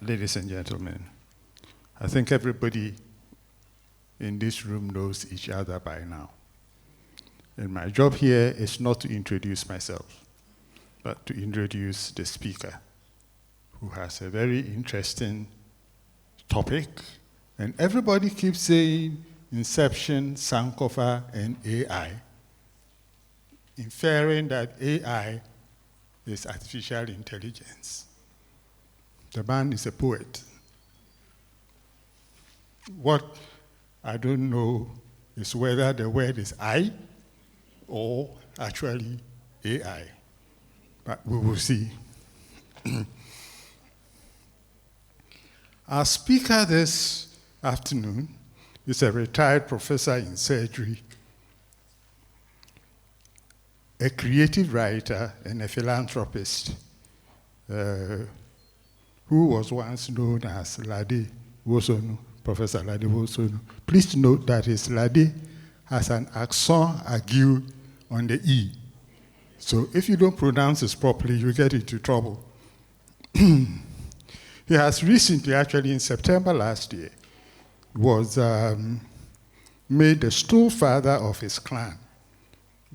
Ladies and gentlemen, I think everybody in this room knows each other by now. And my job here is not to introduce myself, but to introduce the speaker, who has a very interesting topic. And everybody keeps saying Inception, Sankofa, and AI, inferring that AI is artificial intelligence. The man is a poet. What I don't know is whether the word is I or actually AI, but we will see. Our speaker this afternoon is a retired professor in surgery, a creative writer and a philanthropist who was once known as Lade Wosornu, Professor Lade Wosornu. Please note that his Lade has an accent aigu on the E. So if you don't pronounce this properly, you get into trouble. He has recently, actually in September last year, was made the stool father of his clan.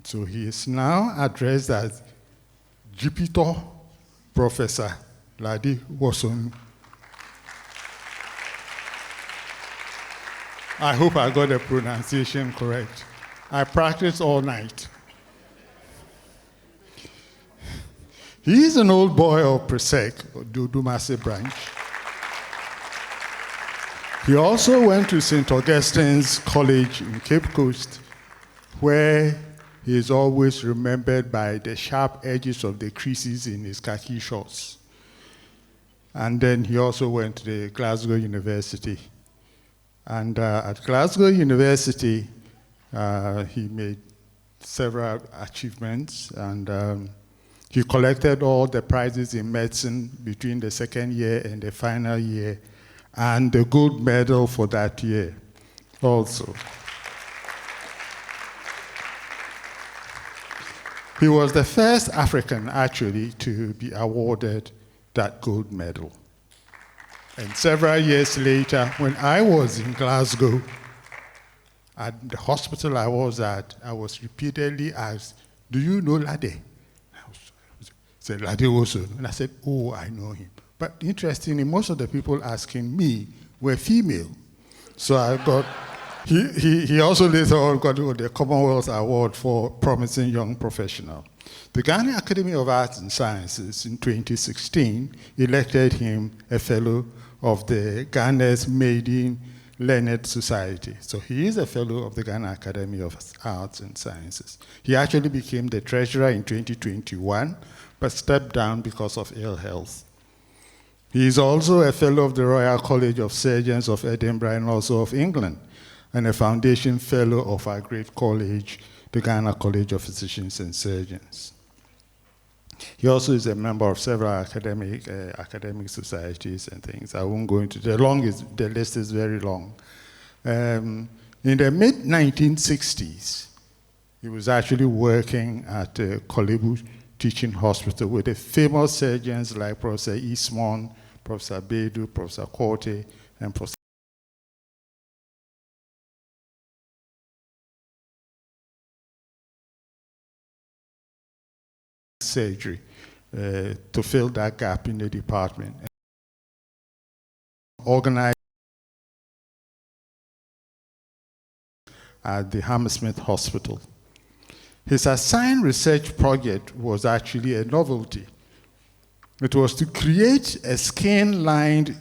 So he is now addressed as Jupiter Professor Lade Wosornu. I hope I got the pronunciation correct. I practiced all night. He is an old boy of Presec, Dudumase branch. He also went to St. Augustine's College in Cape Coast, where he is always remembered by the sharp edges of the creases in his khaki shorts. And then he also went to the Glasgow University. And at Glasgow University, he made several achievements, and he collected all the prizes in medicine between the second year and the final year, and the gold medal for that year also. He was the first African, actually, to be awarded that gold medal. And several years later, when I was in Glasgow, at the hospital I was at, I was repeatedly asked, "Do you know Lade?" I said, "Lade Wosornu." And I said, "Oh, I know him." But interestingly, most of the people asking me were female. So I got, he also later on got the Commonwealth Award for Promising Young Professional. The Ghana Academy of Arts and Sciences in 2016 elected him a fellow of the Ghana's Maiden Learned Society. So he is a fellow of the Ghana Academy of Arts and Sciences. He actually became the treasurer in 2021, but stepped down because of ill health. He is also a fellow of the Royal College of Surgeons of Edinburgh and also of England, and a foundation fellow of our great college, the Ghana College of Physicians and Surgeons. He also is a member of several academic societies and things. I won't go into the list is very long. In the mid-1960s, he was actually working at Kolebu Teaching Hospital with the famous surgeons like Professor Eastmon, Professor Bedu, Professor Korte, and Professor surgery to fill that gap in the department. Organized at the Hammersmith Hospital. His assigned research project was actually a novelty. It was to create a skin-lined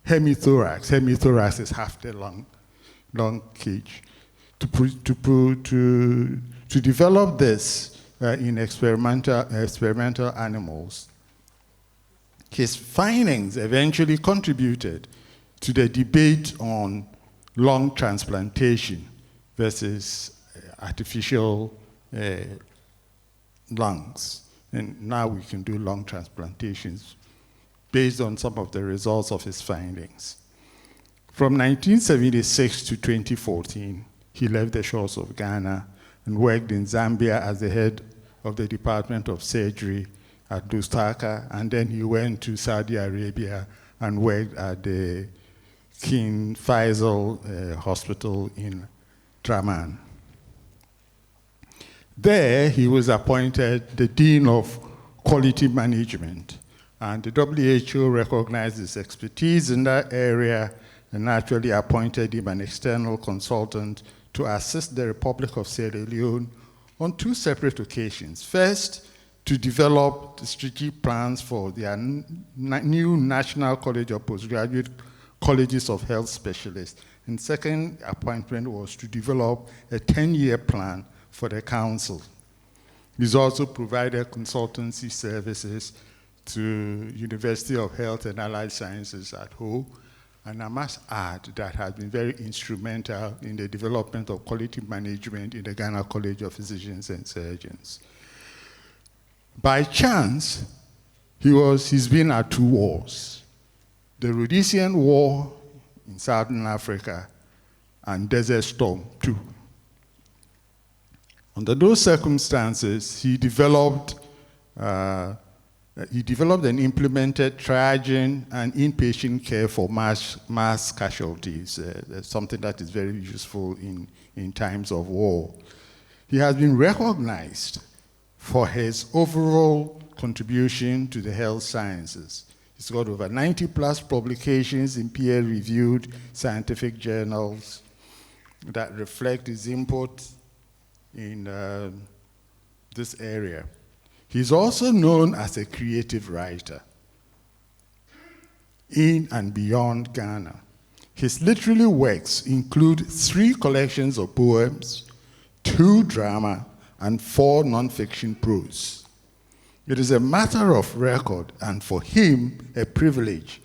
hemithorax. Hemithorax is half the lung cage. To develop this in experimental animals. His findings eventually contributed to the debate on lung transplantation versus artificial lungs. And now we can do lung transplantations based on some of the results of his findings. From 1976 to 2014, he left the shores of Ghana and worked in Zambia as the head of the Department of Surgery at Lusaka, and then he went to Saudi Arabia and worked at the King Faisal Hospital in Draman. There, he was appointed the Dean of Quality Management, and the WHO recognized his expertise in that area and naturally appointed him an external consultant to assist the Republic of Sierra Leone on 2 separate occasions. First, to develop the strategic plans for their new National College of Postgraduate Colleges of Health Specialists. And second appointment was to develop a 10-year plan for the council. He's also provided consultancy services to University of Health and Allied Sciences at Ho, and I must add that has been very instrumental in the development of quality management in the Ghana College of Physicians and Surgeons. By chance, he's been at 2 wars, the Rhodesian War in Southern Africa and Desert Storm too. Under those circumstances, he developed and implemented triaging and inpatient care for mass casualties, something that is very useful in times of war. He has been recognized for his overall contribution to the health sciences. He's got over 90+ publications in peer-reviewed scientific journals that reflect his input in this area. He's also known as a creative writer in and beyond Ghana. His literary works include 3 collections of poems, 2 drama, and 4 non-fiction prose. It is a matter of record, and for him, a privilege,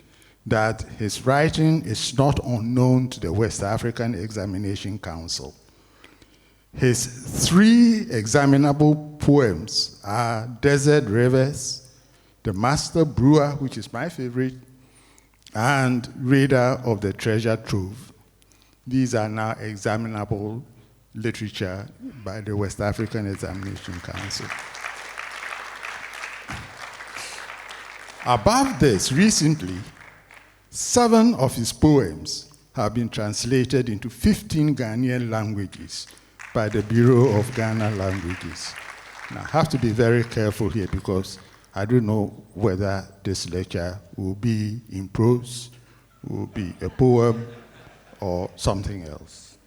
that his writing is not unknown to the West African Examination Council. His 3 examinable poems are Desert Rivers, The Master Brewer, which is my favorite, and Raider of the Treasure Trove. These are now examinable literature by the West African Examination Council. Above this, recently, 7 of his poems have been translated into 15 Ghanaian languages by the Bureau of Ghana Languages. Now, I have to be very careful here because I don't know whether this lecture will be in prose, will be a poem, or something else.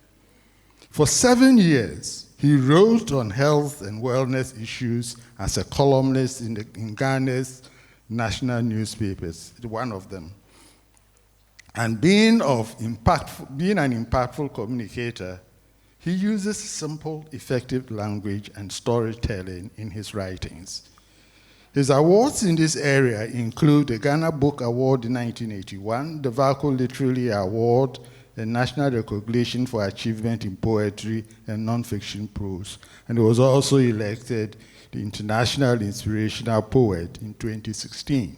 For 7 years, he wrote on health and wellness issues as a columnist in Ghana's national newspapers, one of them. And being an impactful communicator, he uses simple, effective language and storytelling in his writings. His awards in this area include the Ghana Book Award in 1981, the Valco Literary Award, the National Recognition for Achievement in Poetry and Nonfiction Prose, and he was also elected the International Inspirational Poet in 2016.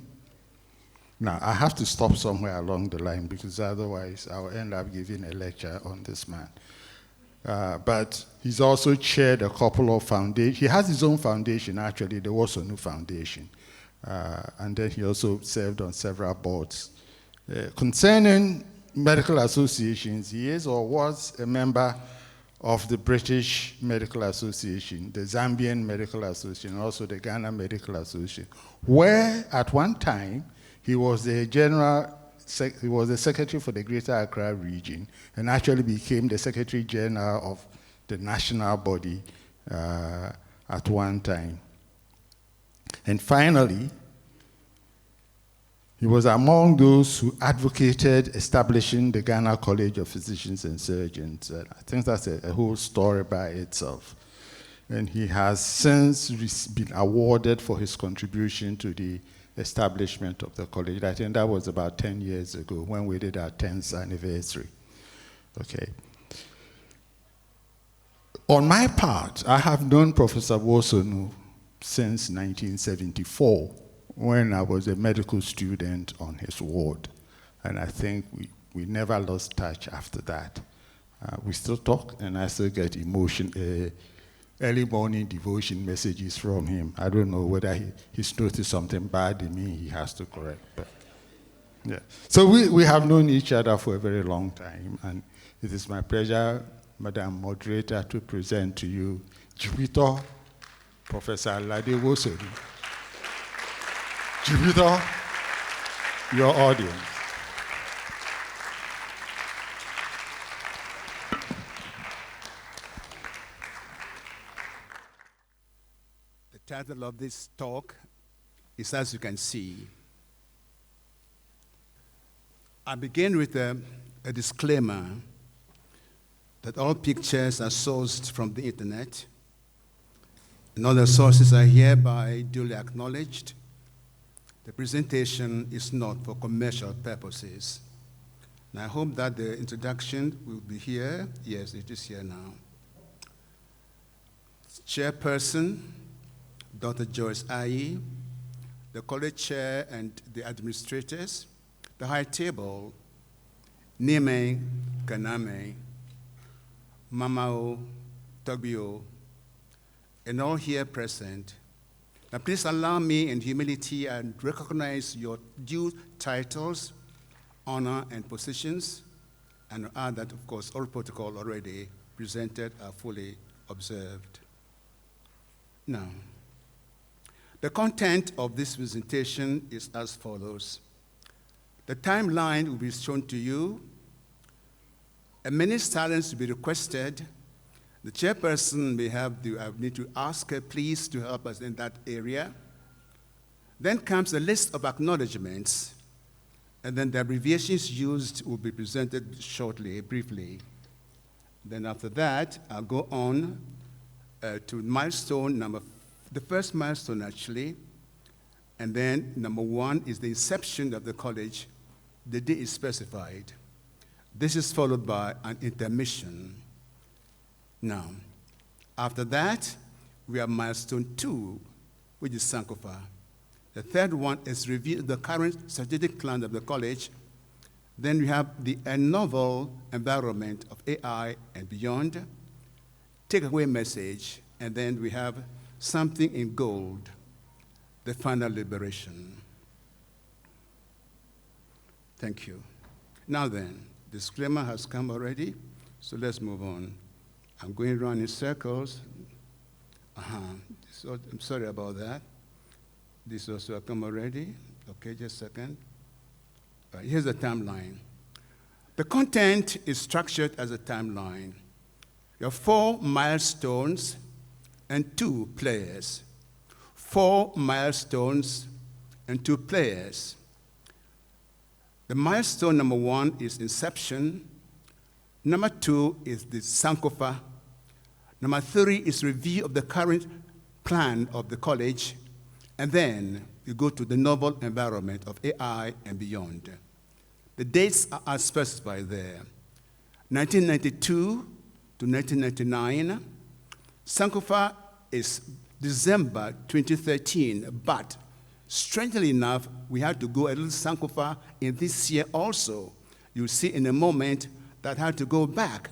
Now, I have to stop somewhere along the line because otherwise I'll end up giving a lecture on this man. But he's also chaired a couple of foundations. He has his own foundation, actually, the Wosornu Foundation. And then he also served on several boards. Concerning medical associations, he is or was a member of the British Medical Association, the Zambian Medical Association, also the Ghana Medical Association, where at one time he was the secretary for the Greater Accra region and actually became the Secretary General of the national body at one time. And finally, he was among those who advocated establishing the Ghana College of Physicians and Surgeons. I think that's a whole story by itself. And he has since been awarded for his contribution to the establishment of the college. I think that was about 10 years ago when we did our 10th anniversary. Okay. On my part, I have known Professor Wosornu since 1974, when I was a medical student on his ward. And I think we never lost touch after that. We still talk, and I still get early morning devotion messages from him. I don't know whether he's noticed something bad in me he has to correct. But Yeah. So we have known each other for a very long time, and it is my pleasure, Madam Moderator, to present to you Jupiter, Professor Lade Wosornu. Jupiter, your audience. The title of this talk is, as you can see. I begin with a disclaimer that all pictures are sourced from the internet, and other sources are hereby duly acknowledged. The presentation is not for commercial purposes. And I hope that the introduction will be here. Yes, it is here now. Chairperson, Dr. Joyce Ayi, the college chair and the administrators, the high table, Nime, Kaname, Mamao, Tobio, and all here present. Now please allow me in humility and recognize your due titles, honor, and positions, and add that, of course, all protocol already presented are fully observed. Now, the content of this presentation is as follows. The timeline will be shown to you. A minute's silence will be requested. The chairperson may need to ask her, please, to help us in that area. Then comes a list of acknowledgements, and then the abbreviations used will be presented shortly, briefly. Then after that, I'll go on to milestone the first milestone, actually, and then number 1 is the inception of the college. The day is specified. This is followed by an intermission. Now, after that, we have milestone 2, which is Sankofa. The third one is review the current strategic plan of the college. Then we have the novel environment of AI and beyond, takeaway message, and then we have something in gold, the final liberation. Thank you. Now then, disclaimer has come already, so let's move on. I'm going around in circles. So, I'm sorry about that. This also has come already. Okay, just a second. Here's the timeline. The content is structured as a timeline. You have 4 milestones and 2 players. 4 milestones and 2 players. The milestone number 1 is Inception. Number 2 is the Sankofa. Number 3 is review of the current plan of the college. And then you go to the novel environment of AI and beyond. The dates are specified there. 1992 to 1999. Sankofa is December 2013, but strangely enough, we had to go a little Sankofa in this year also. You'll see in a moment that had to go back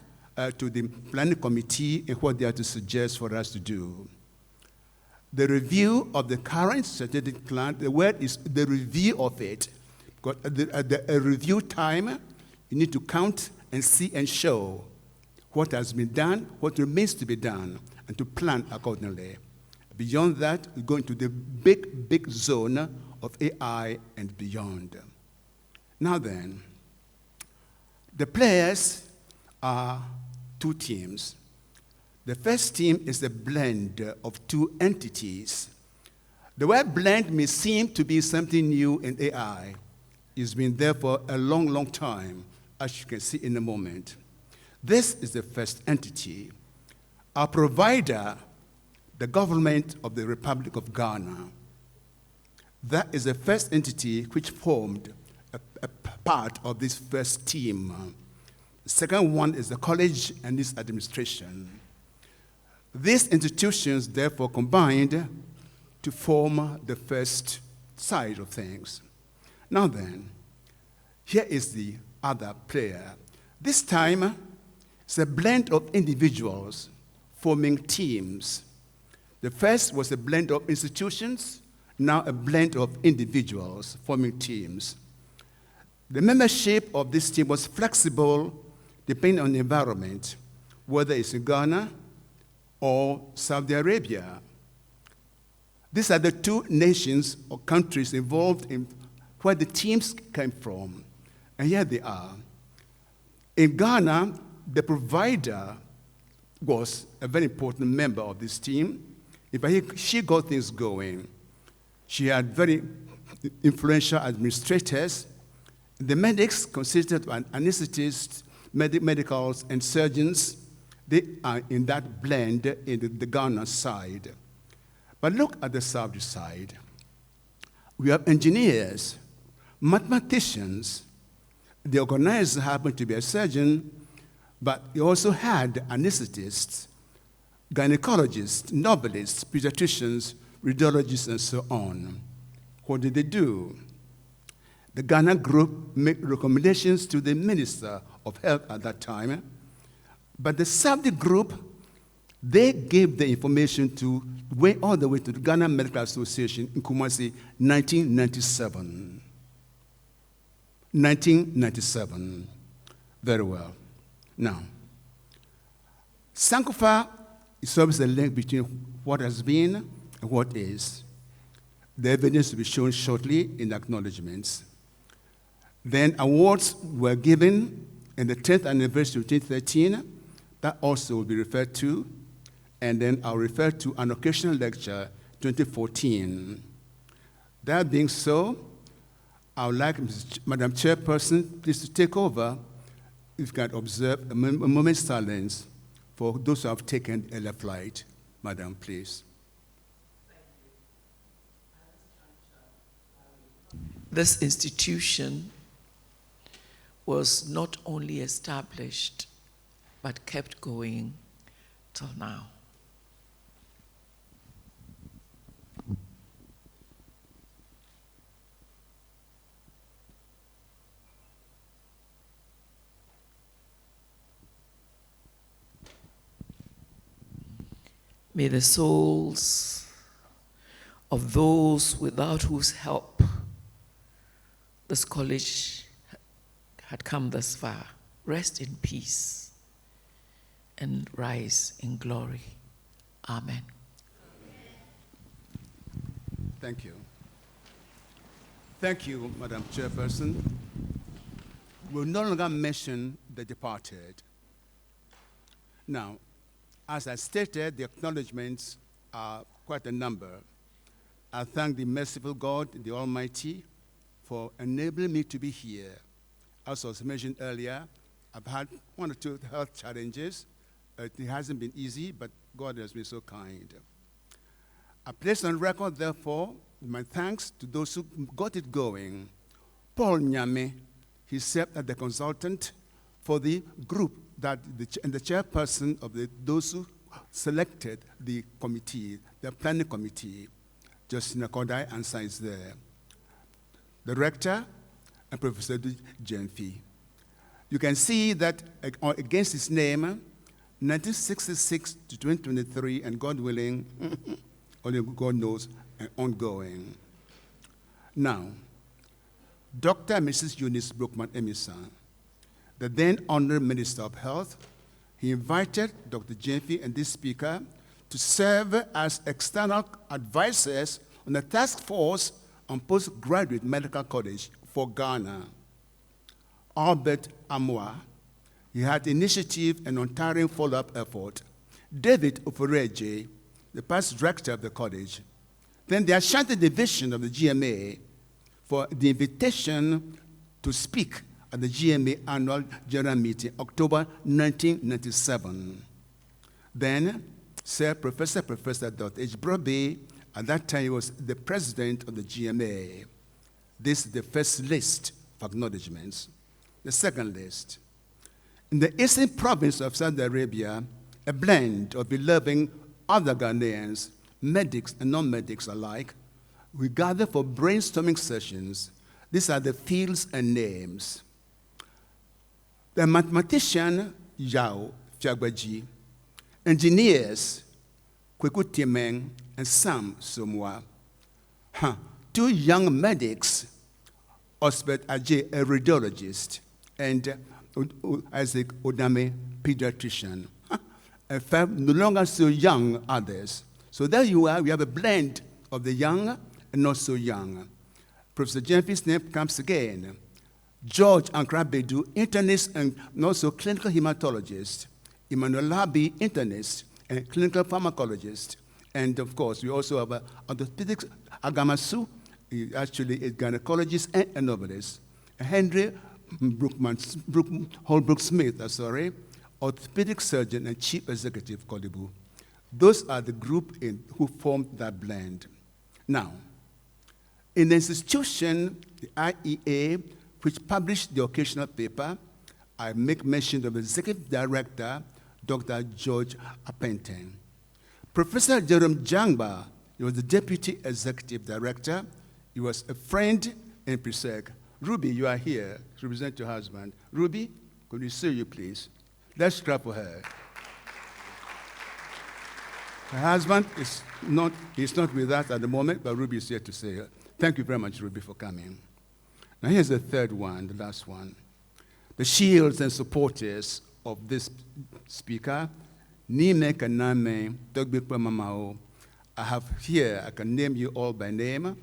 to the planning committee and what they had to suggest for us to do. The review of the current strategic plan, the word is the review of it. Because at the review time, you need to count and see and show what has been done, what remains to be done, and to plan accordingly. Beyond that, we go into the big zone of AI and beyond. Now then, the players are 2 teams. The first team is a blend of 2 entities. The word blend may seem to be something new in AI. It's been there for a long time, as you can see in a moment. This is the first entity. Our provider, the government of the Republic of Ghana. That is the first entity which formed a part of this first team. The second one is the college and its administration. These institutions therefore combined to form the first side of things. Now then, here is the other player. This time, it's a blend of individuals forming teams. The first was a blend of institutions, now a blend of individuals forming teams. The membership of this team was flexible depending on the environment, whether it's in Ghana or Saudi Arabia. These are the two nations or countries involved in where the teams came from, and here they are. In Ghana, the provider was a very important member of this team. In fact, she got things going. She had very influential administrators. The medics consisted of anesthetists, medicals, and surgeons. They are in that blend in the Ghana side. But look at the Saudi side. We have engineers, mathematicians. The organizer happened to be a surgeon, but he also had anesthetists, gynecologists, novelists, pediatricians, radiologists, and so on. What did they do? The Ghana group made recommendations to the Minister of Health at that time, but the Saudi group, they gave the information all the way to the Ghana Medical Association in Kumasi, 1997. 1997. Very well. Now, Sankofa is always a link between what has been and what is. The evidence will be shown shortly in the acknowledgements. Then awards were given in the 10th anniversary of 2013. That also will be referred to. And then I'll refer to an occasional lecture, 2014. That being so, I would like Madam Chairperson, please to take over. If you can observe a moment's silence for those who have taken a flight. Madam, please. This institution was not only established, but kept going till now. May the souls of those without whose help this college had come thus far rest in peace and rise in glory. Amen. Thank you. Thank you, Madam Chairperson. We'll no longer mention the departed. Now, as I stated, the acknowledgements are quite a number. I thank the merciful God, the Almighty, for enabling me to be here. As was mentioned earlier, I've had one or two health challenges. It hasn't been easy, but God has been so kind. I place on record, therefore, my thanks to those who got it going. Paul Nyame, he served as the consultant for the group and the chairperson of those who selected the committee, the planning committee. Justina Kodai answer is there. The rector and Professor Jenfi. You can see that against his name, 1966 to 2023, and God willing, only God knows, and ongoing. Now, Dr. and Mrs. Eunice Brookman Emerson, the then Honorary Minister of Health, he invited Dr. Jenfi and this speaker to serve as external advisors on the task force on postgraduate medical college for Ghana. Albert Amwa, he had initiative and untiring follow-up effort. David Oforeje, the past director of the college. Then the Ashanti division of the GMA for the invitation to speak at the GMA annual general meeting, October 1997. Then, Sir Professor Dr. H. Brobe, at that time he was the president of the GMA. This is the first list of acknowledgements. The second list. In the eastern province of Saudi Arabia, a blend of 11 other Ghanaians, medics and non-medics alike, we gather for brainstorming sessions. These are the fields and names. The mathematician, Yao Fiagbaji, engineers, Kweku Tiemeng and Sam Somwa. Two young medics, Osbert Ajay, a radiologist, and Isaac Odame, pediatrician. And 5 no longer so young others. So there you are, we have a blend of the young and not so young. Professor Jemfi's name comes again. George Ankrabedu, internist and also clinical hematologist. Emmanuel Labi, internist and clinical pharmacologist. And of course, we also have orthopedics, Agamasu, he actually is gynecologist and a novelist. Henry Holbrook-Smith, orthopedic surgeon and chief executive, Kolibu. Those are the group who formed that blend. Now, in the institution, the IEA, which published the occasional paper, I make mention of the executive director, Dr. George Apenten. Professor Jerome Jangba, he was the deputy executive director. He was a friend in PRESEC. Ruby, you are here to represent your husband. Ruby, could we see you, please? Let's clap for her. Her husband he's not with us at the moment, but Ruby is here to say, thank you very much, Ruby, for coming. Now here's the third one, the last one. The shields and supporters of this speaker, Nime Kaname, Dogbekwe Mamao. I have here, I can name you all by name.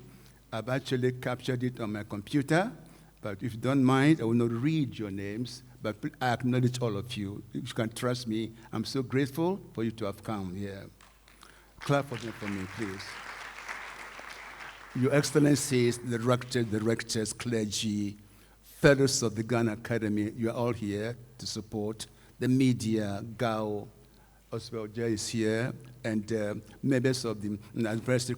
I've actually captured it on my computer, but if you don't mind, I will not read your names, but I acknowledge all of you. You can trust me. I'm so grateful for you to have come here. Clap for them for me, please. Your Excellencies, the rectors, clergy, fellows of the Ghana Academy, you are all here to support. The media, GAO, Oswald J is here, and members of the advisory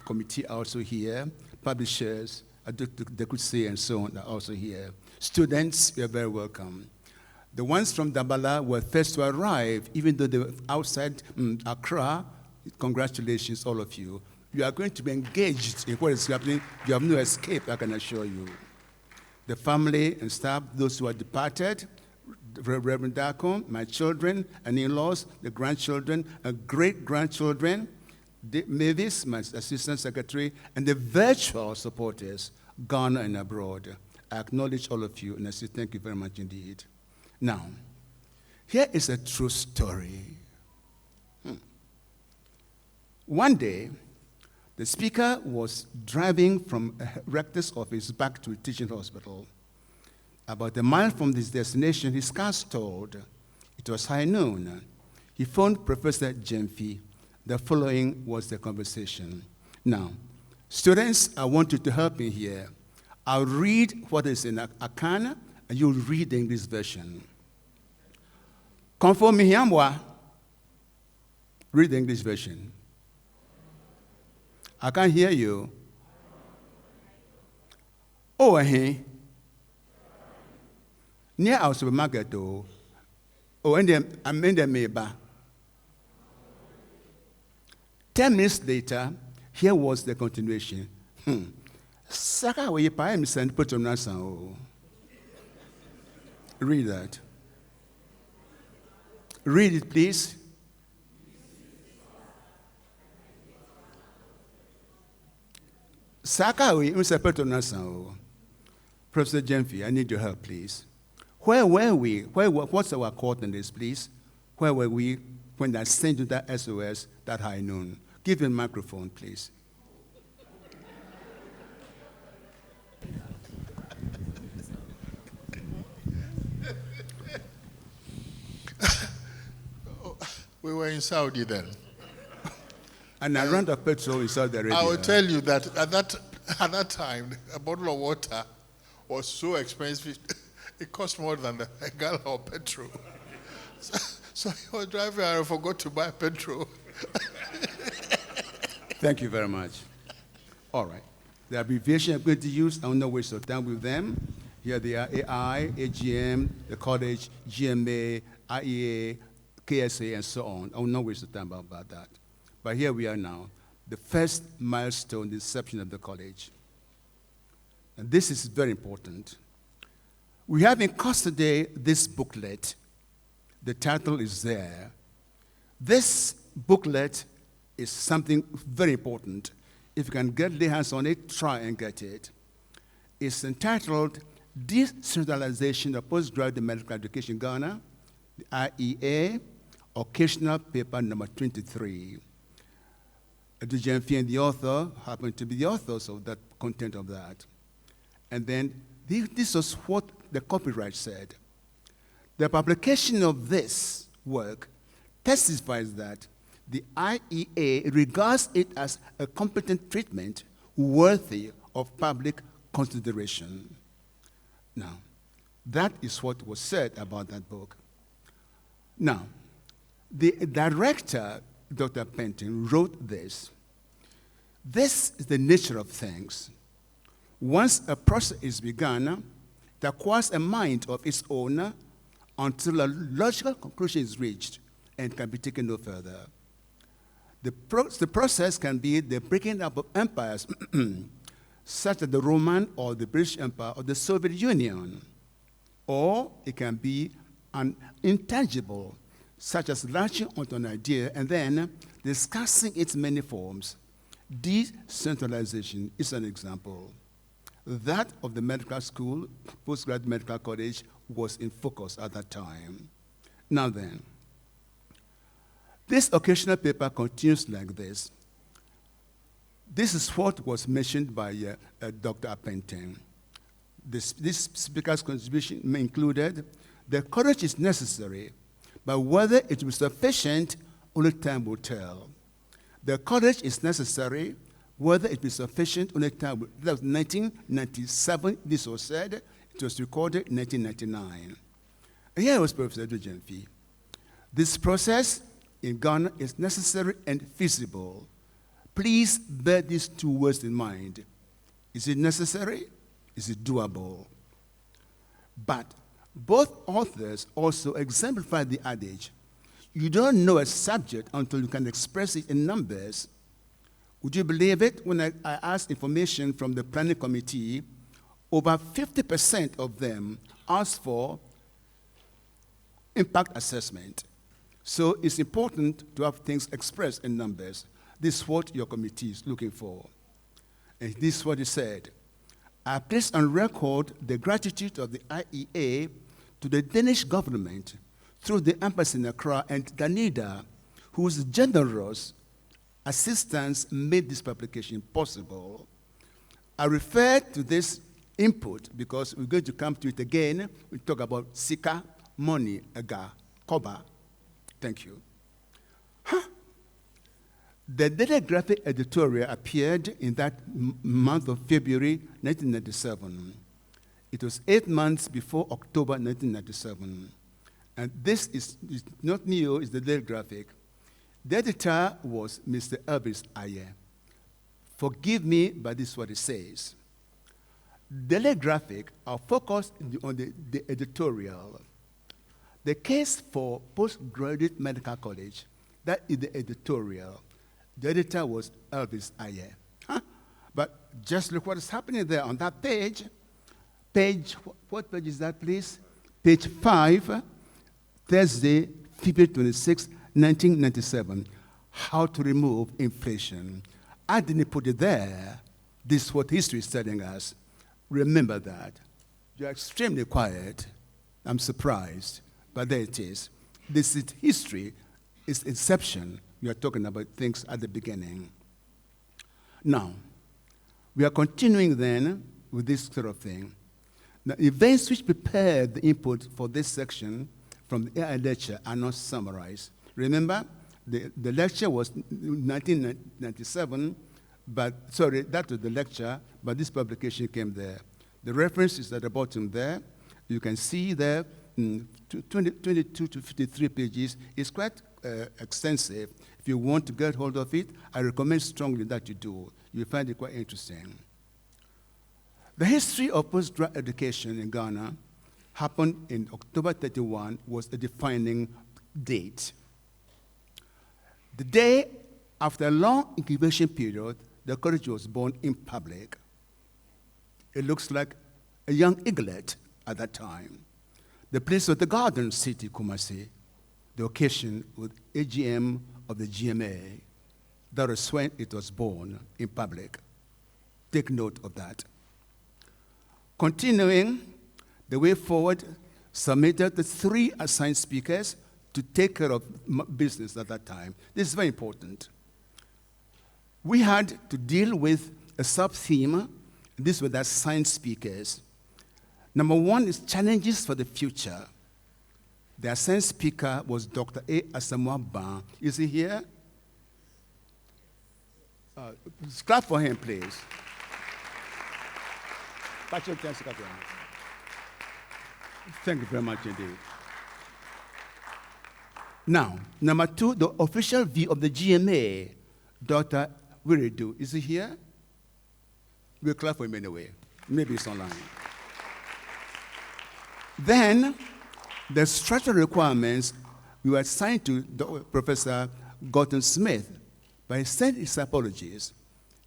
committee are also here. Publishers, they could say, and so on, are also here. Students, you are very welcome. The ones from Dabala were first to arrive, even though they were outside Accra. Congratulations, all of you. You are going to be engaged in what is happening. You have no escape, I can assure you. The family and staff, those who are departed, Reverend Dacom, my children and in-laws, the grandchildren, and great-grandchildren, Mavis, my assistant secretary, and the virtual supporters, Ghana and abroad. I acknowledge all of you, and I say thank you very much indeed. Now, here is a true story. One day, the speaker was driving from a rector's office back to a teaching hospital. About a mile from this destination, his car stalled. It was high noon. He phoned Professor Jemfi. The following was the conversation. Now, students, I want you to help me here. I'll read what is in Akana, and you'll read the English version. Conform me here, read the English version. I can't hear you. Oh, hey. Near our supermarket, oh, and then I'm in the Meba. 10 minutes later, here was the continuation. Saka, we pay me send put on us. Read that. Read it, please. Saka, we put on us. Professor Jemfi, I need your help, please. Where were we? What's our coordinates, please? Where were we when I sent you that SOS that high noon? Give me a microphone, please. We were in Saudi then. And I ran the petrol in Saudi Arabia. I will tell you that at that time, a bottle of water was so expensive. It cost more than a gallon of petrol. So he was driving and I forgot to buy petrol. Thank you very much. All right. The abbreviation I'm going to use, I will not waste your time with them. Here they are: AI, AGM, the college, GMA, IEA, KSA, and so on. I will not waste your time about that. But here we are now, the first milestone, the inception of the college. And this is very important. We have in custody this booklet. The title is there. This booklet is something very important. If you can lay hands on it, try and get it. is entitled Decentralization of Postgraduate Medical Education in Ghana, the IEA, occasional paper number 23. Adujemfi and the author happen to be the authors of that content of that. And then this was what the copyright said. The publication of this work testifies that the IEA regards it as a competent treatment worthy of public consideration. Now, that is what was said about that book. Now, the director, Dr. Penton, wrote this. This is the nature of things. Once a process is begun, it acquires a mind of its own until a logical conclusion is reached and can be taken no further. The process can be the breaking up of empires, such as the Roman or the British Empire or the Soviet Union, or it can be an intangible, such as latching onto an idea and then discussing its many forms. Decentralization is an example. That of the medical school, postgraduate medical college, was in focus at that time. Now then, this occasional paper continues like this. This is what was mentioned by Dr. Penton. This speaker's contribution included, the courage is necessary, but whether it will be sufficient, only time will tell. The courage is necessary, whether it will be sufficient, only time will tell. That was 1997, this was said. It was recorded in 1999. And here was Professor Adujemfi. This process in Ghana is necessary and feasible. Please bear these two words in mind. Is it necessary? Is it doable? But both authors also exemplify the adage, you don't know a subject until you can express it in numbers. Would you believe it? When I asked information from the planning committee, over 50% of them asked for impact assessment. So it's important to have things expressed in numbers. This is what your committee is looking for. And this is what he said. I place on record the gratitude of the IEA to the Danish government through the embassy in Accra and Danida, whose generous assistance made this publication possible. I refer to this input because we're going to come to it again. We talk about Sika, money, Aga, Koba. Thank you. The Graphic editorial appeared in that month of February 1997. It was 8 months before October 1997. And this is not new, it's the Graphic. The editor was Mr. Elvis Aye. Forgive me, but this is what it says. The Graphic are focused on the editorial. The case for postgraduate medical college, that is the editorial. The editor was Elvis Aye. But just look what is happening there on that page. What page is that, please? Page 5, Thursday, February 26, 1997. How to remove inflation. I didn't put it there. This is what history is telling us. Remember that. You're extremely quiet. I'm surprised. But there it is. This is history. It's Inception. We are talking about things at the beginning. Now, we are continuing then with this sort of thing. The events which prepared the input for this section from the AI lecture are not summarized. Remember, the lecture was 1997, but, sorry, that was the lecture, but this publication came there. The reference is at the bottom there. You can see there, 22 to 53 pages. It's quite extensive. If you want to get hold of it, I recommend strongly that you do. You'll find it quite interesting. The history of postgraduate education in Ghana happened in October 31, was a defining date. The day after a long incubation period, the college was born in public. It looks like a young eaglet at that time. The place was the Garden City, Kumasi. The occasion with AGM of the GMA. That was when it was born in public. Take note of that. Continuing the way forward, submitted the 3 assigned speakers to take care of business at that time. This is very important. We had to deal with a sub-theme. These were the assigned speakers. Number 1 is challenges for the future. The assigned speaker was Dr. A. Asamoah Ban. Is he here? Clap for him, please. Thank you very much indeed. Now, number 2, the official view of the GMA, Dr. Wiridu. Is he here? We'll clap for him anyway. Maybe it's online. Then, the structural requirements we were assigned to Professor Gordon Smith, but he sent his apologies.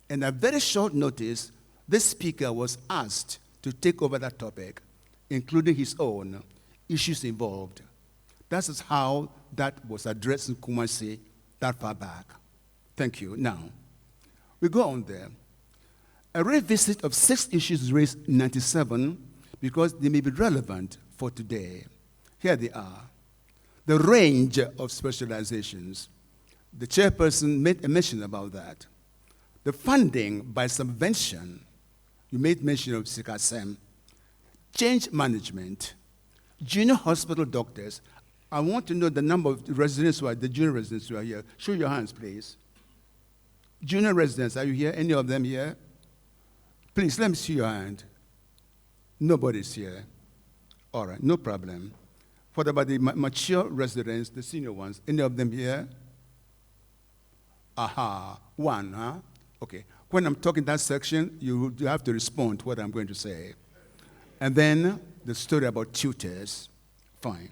And at very short notice, this speaker was asked to take over that topic, including his own issues involved. That is how that was addressed in Kumasi that far back. Thank you. Now, we go on there. A revisit of 6 issues raised in 1997 because they may be relevant for today. Here they are. The range of specializations. The chairperson made a mention about that. The funding by subvention. You made mention of CICASEM. Change management. Junior hospital doctors. I want to know the number of residents who are, the junior residents who are here. Show your hands, please. Junior residents, are you here? Any of them here? Please, let me see your hand. Nobody's here. All right, no problem. What about the mature residents, the senior ones? Any of them here? Aha, 1, huh? Okay. When I'm talking that section, you have to respond to what I'm going to say. And then the story about tutors. Fine.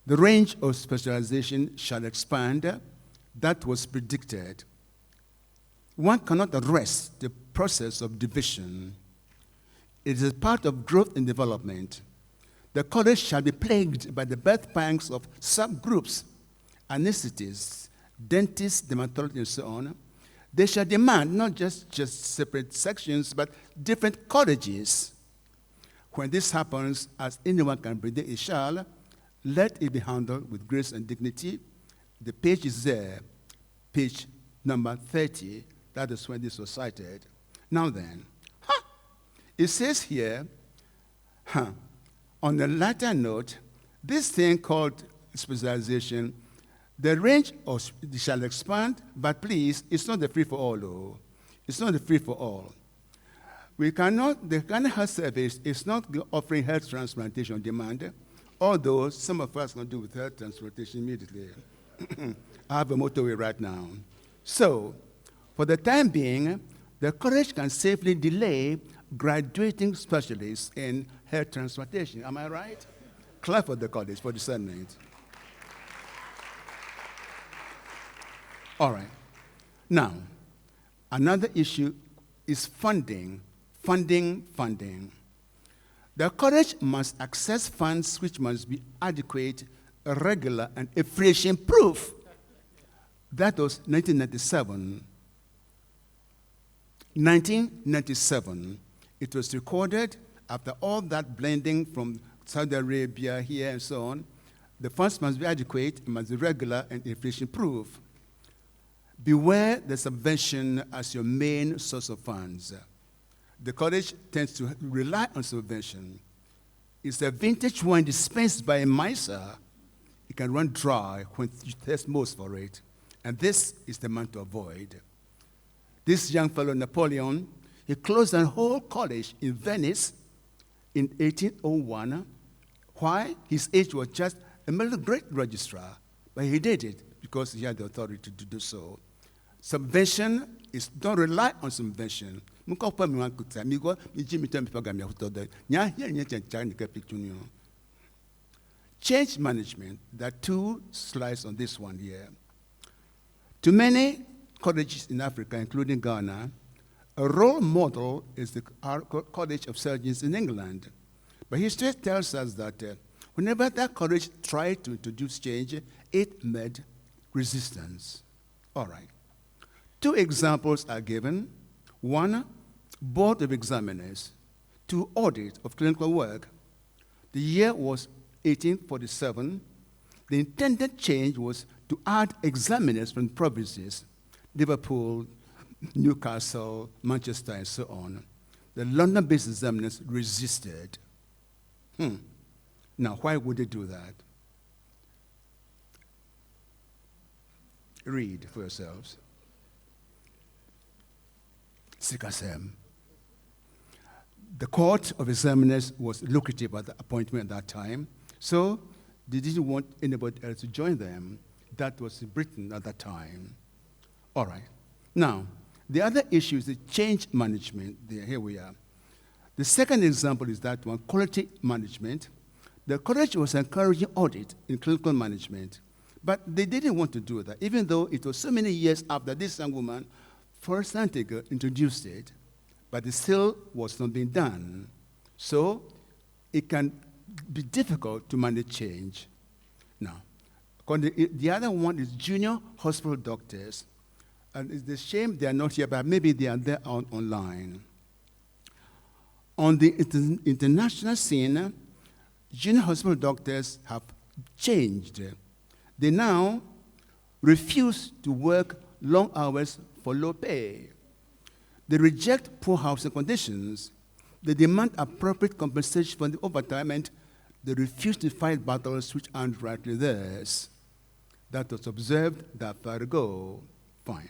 The range of specialization shall expand. That was predicted. One cannot arrest the process of division. It is part of growth and development. The college shall be plagued by the birth pangs of subgroups, anesthetists, dentists, dermatologists, and so on. They shall demand not just separate sections, but different colleges. When this happens, as anyone can predict it shall, let it be handled with grace and dignity. The page is there, page number 30. That is when this was cited. Now then, it says here, on a lighter note, this thing called specialization, the range shall expand, but please, it's not the free-for-all, though. It's not the free-for-all. The Ghana Health Service is not offering health transplantation on demand, although some of us can do with health transplantation immediately. I have a motorway right now. So, for the time being, the college can safely delay graduating specialists in health transplantation. Am I right? Clap for the college for discernment. All right. Now, another issue is funding. Funding. The college must access funds which must be adequate, regular, and inflation-proof. That was 1997. 1997, it was recorded after all that blending from Saudi Arabia here and so on. The funds must be adequate, must be regular, and inflation-proof. Beware the subvention as your main source of funds. The college tends to rely on subvention. It's a vintage wine dispensed by a miser. It can run dry when you thirst most for it. And this is the man to avoid. This young fellow, Napoleon, he closed a whole college in Venice in 1801. Why? His age was just a middle grade registrar, but he did it because he had the authority to do so. Subvention is don't rely on subvention. Change management. There are 2 slides on this one here. To many colleges in Africa, including Ghana, a role model is the College of Surgeons in England. But history tells us that whenever that college tried to introduce change, it met resistance. All right. 2 examples are given. 1, Board of Examiners. to audit of clinical work. The year was 1847. The intended change was to add examiners from provinces, Liverpool, Newcastle, Manchester, and so on. The London-based examiners resisted. Now, why would they do that? Read for yourselves. Sikasem. The court of examiners was lucrative at the appointment at that time, so they didn't want anybody else to join them. That was in Britain at that time. All right. Now, the other issue is the change management. Here we are. The second example is that one, quality management. The college was encouraging audit in clinical management, but they didn't want to do that, even though it was so many years after this young woman, Florence Nightingale, introduced it, but it still was not being done. So it can be difficult to manage change. Now, the other one is junior hospital doctors. And it's a shame they are not here, but maybe they are there online. On the international scene, junior hospital doctors have changed. They now refuse to work long hours for low pay. They reject poor housing conditions. They demand appropriate compensation for the overtime, and they refuse to fight battles which aren't rightly theirs. That was observed that far ago. Fine.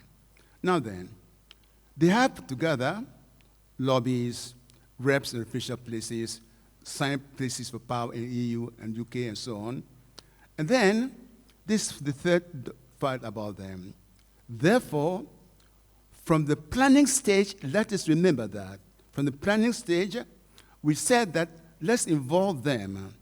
Now then, they have together lobbies, reps in official places, sign places for power in EU and UK and so on. And then, this is the third part about them. Therefore, from the planning stage, let us remember that. From the planning stage, we said that let's involve them,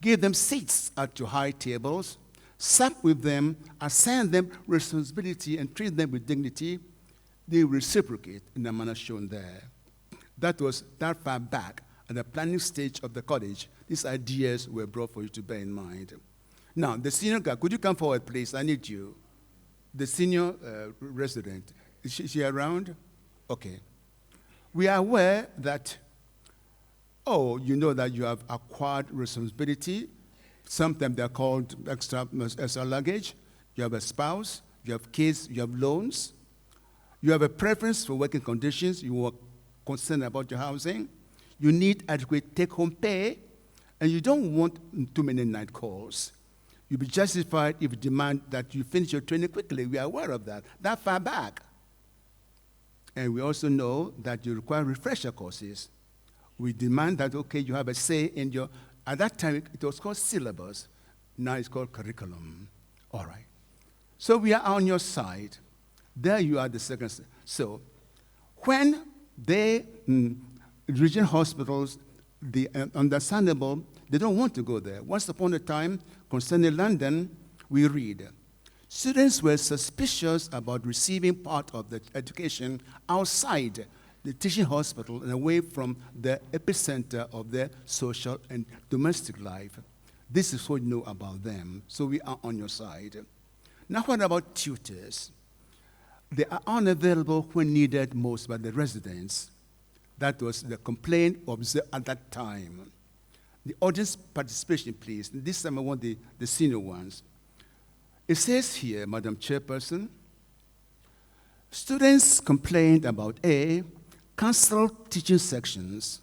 give them seats at your high tables, sup with them, assign them responsibility, and treat them with dignity. They reciprocate in the manner shown there. That was that far back at the planning stage of the college. These ideas were brought for you to bear in mind. Now, the senior guy, could you come forward, please? I need you. The senior resident. Is she around? Okay. We are aware that, you know that you have acquired responsibility. Sometimes they're called extra luggage. You have a spouse, you have kids, you have loans. You have a preference for working conditions. You are concerned about your housing. You need adequate take-home pay, and you don't want too many night calls. You'll be justified if you demand that you finish your training quickly. We are aware of that. That far back. And we also know that you require refresher courses. We demand that, okay, you have a say in your, at that time it was called syllabus. Now it's called curriculum. All right. So we are on your side. There you are, the second. So when they, regional hospitals, the understandable, they don't want to go there. Once upon a time, concerning London, we read, students were suspicious about receiving part of the education outside the teaching hospital and away from the epicenter of their social and domestic life. This is what you know about them. So we are on your side. Now what about tutors? They are unavailable when needed most by the residents. That was the complaint observed at that time. The audience participation, please. This time I want the senior ones. It says here, Madam Chairperson, students complained about A, canceled teaching sections,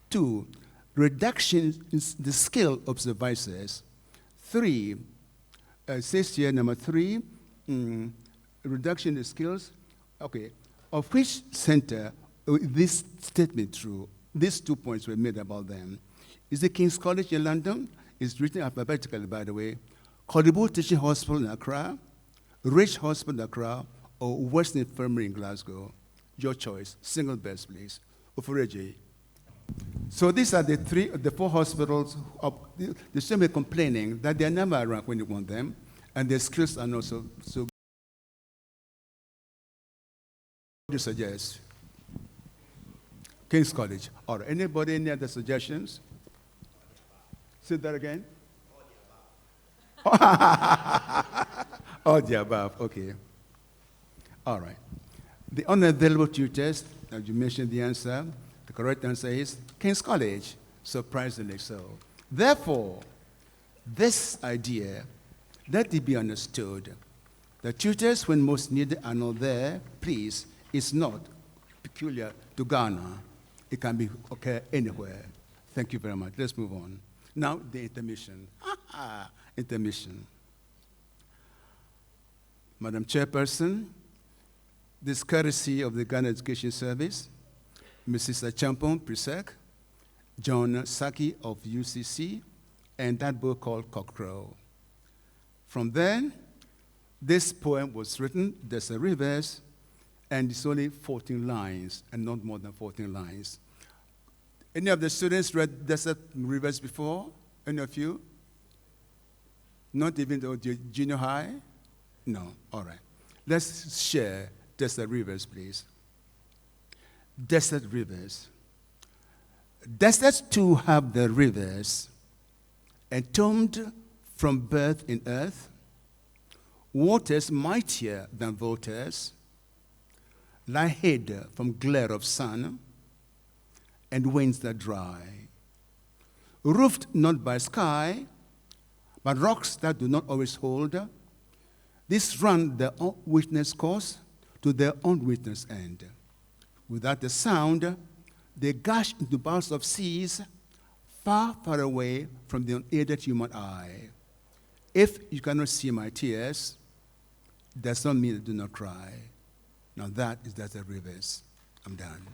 2, reduction in the skill of supervisors, 3, it says here, number 3, reduction in the skills, okay, of which center this statement true? These 2 points were made about them. Is the King's College in London? It's written alphabetically, by the way. Kodibu Teaching Hospital in Accra, Rich Hospital in Accra, or Western Infirmary in Glasgow. Your choice. Single best, please. Ufureji. So these are the 4 hospitals. They're still complaining that they're never around when you want them, and their skills are not so good. What do you suggest? King's College. All right. Anybody, any other suggestions? Say that again. All the above. Okay. All right. The unavailable tutors, as you mentioned the answer, The correct answer is King's College, surprisingly so. Therefore, this idea, let it be understood, the tutors when most needed are not there, please, is not peculiar to Ghana. It can be occur anywhere. Thank you very much. Let's move on. Now, the intermission. Intermission. Madam Chairperson, this courtesy of the Ghana Education Service, Mrs. Achampong Prisek, John Saki of UCC, and that book called Cockerel. From then, this poem was written, there's a reverse, and it's only 14 lines, and not more than 14 lines. Any of the students read Desert Rivers before? Any of you? Not even the junior high? No, all right. Let's share Desert Rivers, please. Desert rivers. Deserts too have their rivers, entombed from birth in earth, waters mightier than waters, lie hid from glare of sun, and winds that dry, roofed not by sky, but rocks that do not always hold. These run their own witness course to their own witness end. Without a sound, they gush into bowels of seas far, far away from the unaided human eye. If you cannot see my tears, it does not mean I do not cry. Now that is Desert Rivers. I'm done.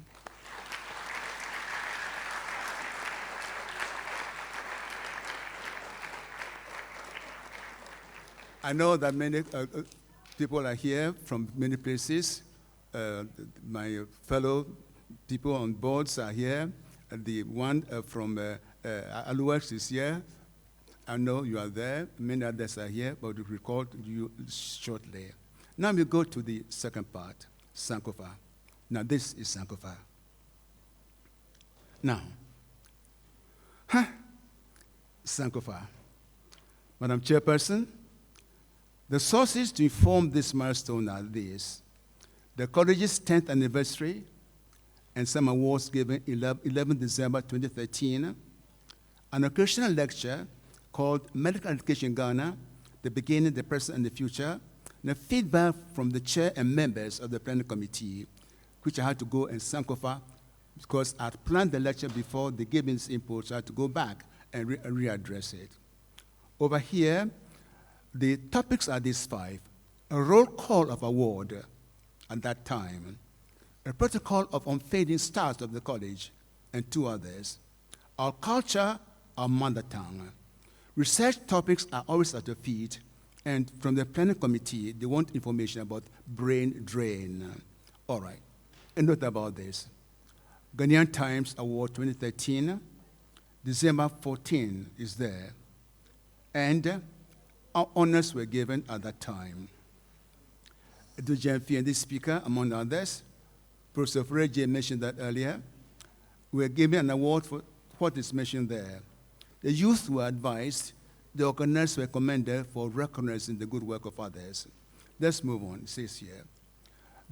I know that many people are here from many places. My fellow people on boards are here. The one from Aluex is here. I know you are there. Many others are here, but we'll record you shortly. Now we go to the second part, Sankofa. Now this is Sankofa. Now, Sankofa. Madam Chairperson, the sources to inform this milestone are these: the college's 10th anniversary and some awards given 11 December 2013, an occasional lecture called Medical Education Ghana, the Beginning, the Present, and the Future, and the feedback from the chair and members of the planning committee, which I had to go and Sankofa because I had planned the lecture before they gave me this input, so I had to go back and readdress it. Over here, the topics are these 5. A roll call of award at that time, a protocol of unfading stars of the college, and 2 others. Our culture, our mother tongue. Research topics are always at your feet, and from the planning committee, they want information about brain drain. All right, a note about this. Ghanaian Times Award 2013, December 14 is there, and our honors were given at that time. Edu Jemfi and this speaker, among others, Prof. J mentioned that earlier, were given an award for what is mentioned there. The youth were advised, the organizers were commended for recognizing the good work of others. Let's move on, it says here.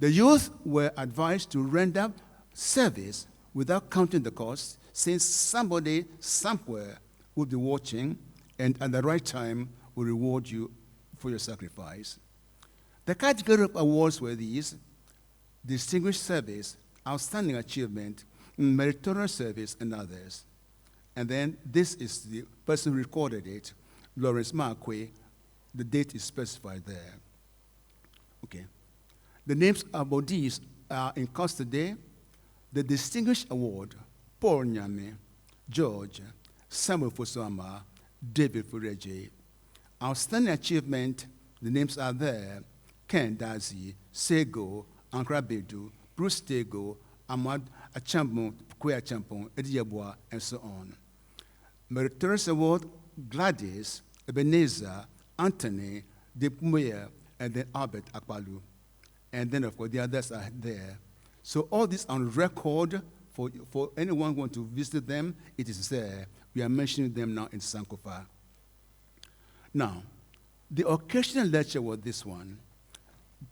The youth were advised to render service without counting the cost, since somebody somewhere will be watching and at the right time will reward you for your sacrifice. The category of awards were these: distinguished service, outstanding achievement, meritorious service, and others. And then this is the person who recorded it, Lawrence Marquis. The date is specified there. Okay. The names about these are in custody. The Distinguished Award, Paul Nyame, George, Samuel Fosama, David Fureje. Outstanding Achievement, the names are there: Ken Dazi, Sego, Ankra Bedu, Bruce Tego, Ahmad Achampong, Kwe Achampong, Ediyabwa, and so on. Meritorious Award, Gladys, Ebenezer, Anthony, Depumoya, and then Albert Akpalu. And then, of course, the others are there. So all this on record for anyone who wants to visit them, it is there. We are mentioning them now in Sankofa. Now, the occasional lecture was this one.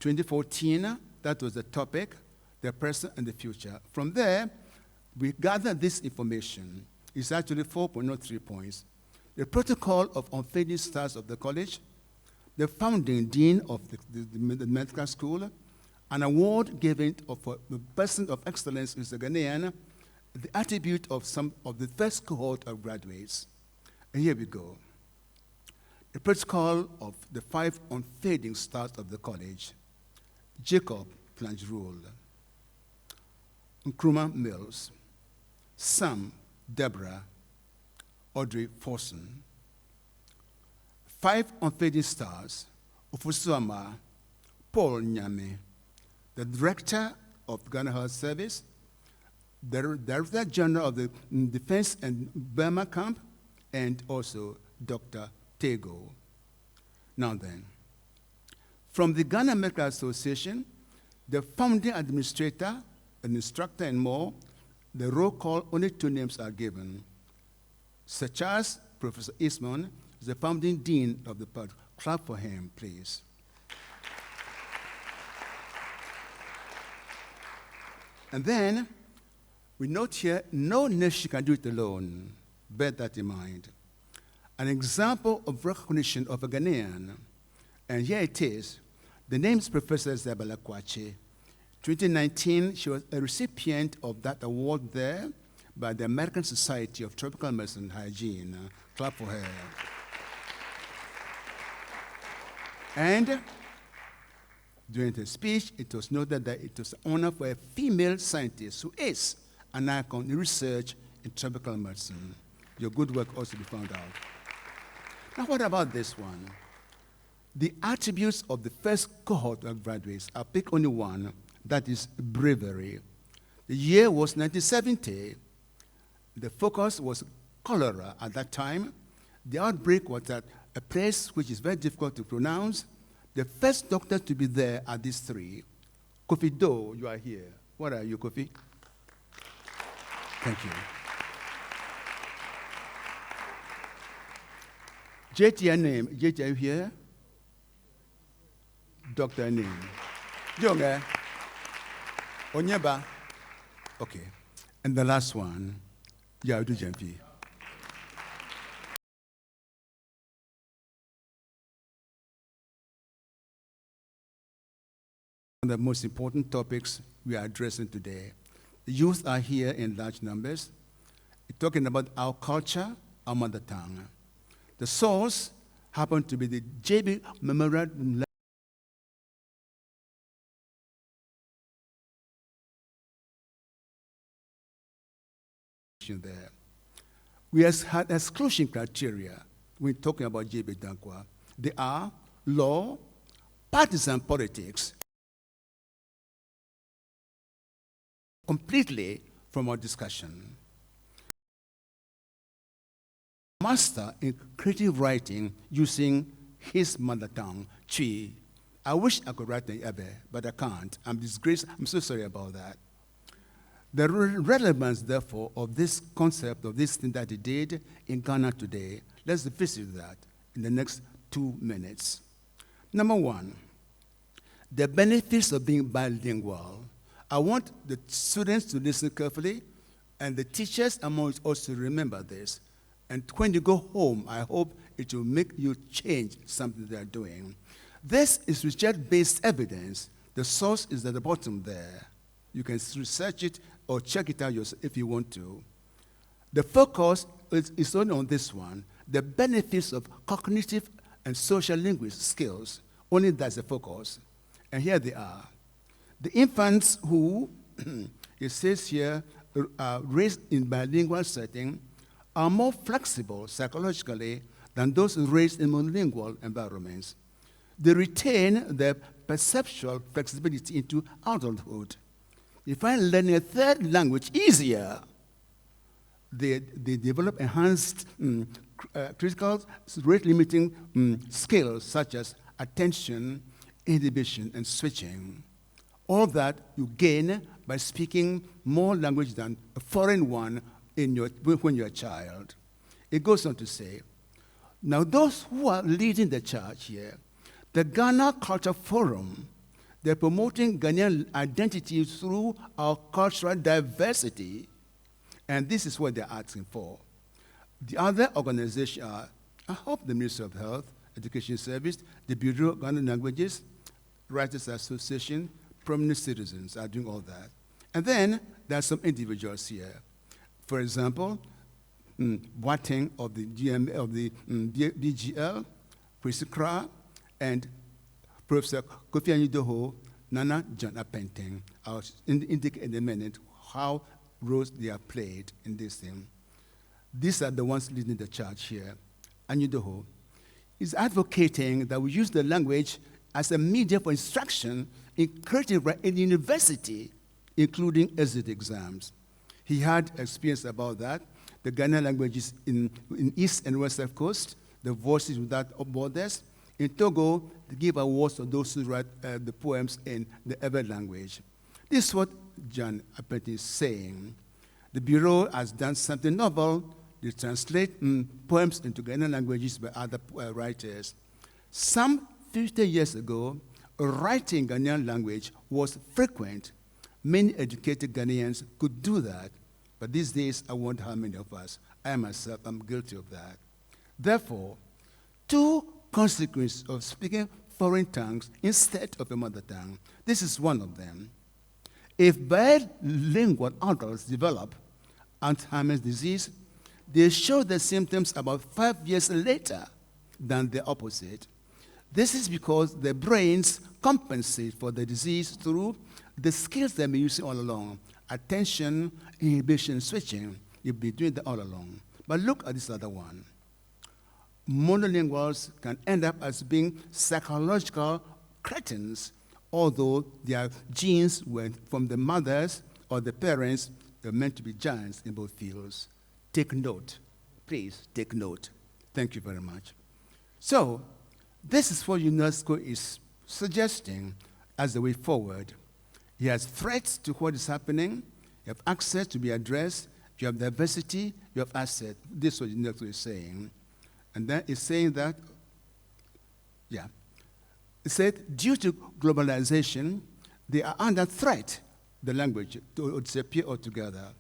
2014, that was the topic, the present and the future. From there, we gather this information. It's actually 4.03 points. The protocol of unfading stars of the college, the founding dean of the medical school, an award given for the person of excellence is a Ghanaian, the attribute of some of the first cohort of graduates. And here we go. The protocol of the 5 unfading stars of the college: Jacob Plangerul, Nkrumah Mills, Sam Deborah, Audrey Forson. 5 unfading stars: Ofusuama Paul Nyame, the director of Ghana Health Service, the Director General of the Defense and Burma Camp, and also Dr. Tego. Now then, from the Ghana Medical Association, the founding administrator, an instructor, and more, the roll call, only 2 names are given. Such as Professor Ismon, the founding dean of the pod. Clap for him, please. And then, we note here, no nation can do it alone. Bear that in mind. An example of recognition of a Ghanaian, and here it is. The name is Professor Isabella Kwache. 2019, she was a recipient of that award there by the American Society of Tropical Medicine and Hygiene. Clap for her. And during the speech, it was noted that it was an honor for a female scientist who is an icon in research in tropical medicine. Your good work also be found out. Now, what about this one? The attributes of the first cohort of graduates, I'll pick only one, that is bravery. The year was 1970. The focus was cholera at that time. The outbreak was at a place which is very difficult to pronounce. The first doctor to be there are these 3. Kofi Do, you are here. What are you, Kofi? Thank you. JT name. JT, are you here? Doctor name. Jonge. Onyeba. Okay. And the last one, Yaudu Jempi. One of the most important topics we are addressing today. The youth are here in large numbers. We're talking about our culture, our mother tongue. The source happened to be the JB Memorial there. We have had exclusion criteria when talking about JB Dankwa. They are law, partisan politics, completely from our discussion. Master in creative writing using his mother tongue, Chi. I wish I could write in Ebe, but I can't. I'm disgraced. I'm so sorry about that. The relevance, therefore, of this concept, of this thing that he did in Ghana today, let's visit that in the next 2 minutes. Number 1, the benefits of being bilingual. I want the students to listen carefully, and the teachers among us also remember this. And when you go home, I hope it will make you change something they are doing. This is research-based evidence. The source is at the bottom there. You can research it or check it out yourself if you want to. The focus is only on this one, the benefits of cognitive and social linguistic skills. Only that's the focus. And here they are. The infants who, it says here, are raised in bilingual setting are more flexible psychologically than those raised in monolingual environments. They retain their perceptual flexibility into adulthood. They find learning a 3rd language easier. They develop enhanced critical rate-limiting skills such as attention, inhibition, and switching. All that you gain by speaking more language than a foreign one when you're a child. It goes on to say, now those who are leading the charge here, the Ghana Culture Forum, they're promoting Ghanaian identity through our cultural diversity. And this is what they're asking for. The other organizations are, I hope, the Ministry of Health, Education Service, the Bureau of Ghana Languages, Writers Association, Prominent Citizens are doing all that. And then there are some individuals here. For example, Boateng of the DGL, Chris Kra, and Professor Kofi Anyidoho, Nana John Apenteng. I'll indicate in a minute how roles they are played in this thing. These are the ones leading the charge here. Anyidoho is advocating that we use the language as a medium for instruction in creative in university, including exit exams. He had experience about that. The Ghana languages in East and West Coast, the Voices Without Borders. In Togo, they give awards to those who write the poems in the Ewe language. This is what John Apenteng is saying. The Bureau has done something novel. They translate poems into Ghanaian languages by other writers. Some 50 years ago, writing Ghanaian language was frequent. Many educated Ghanaians could do that. But these days, I wonder how many of us, I myself, am guilty of that. Therefore, two consequences of speaking foreign tongues instead of a mother tongue. This is one of them. If bilingual adults develop Alzheimer's disease, they show the symptoms about 5 years later than the opposite. This is because their brains compensate for the disease through the skills they've been using all along. Attention, inhibition, switching. You've been doing that all along. But look at this other one. Monolinguals can end up as being psychological cretins, although their genes were from the mothers or the parents. They're meant to be giants in both fields. Take note. Please take note. Thank you very much. So, this is what UNESCO is suggesting as the way forward. He has threats to what is happening. You have access to be addressed. You have diversity. You have asset. This is what UNESCO is saying. And then it's saying that, yeah. It said, due to globalization, they are under threat, the language, to disappear altogether.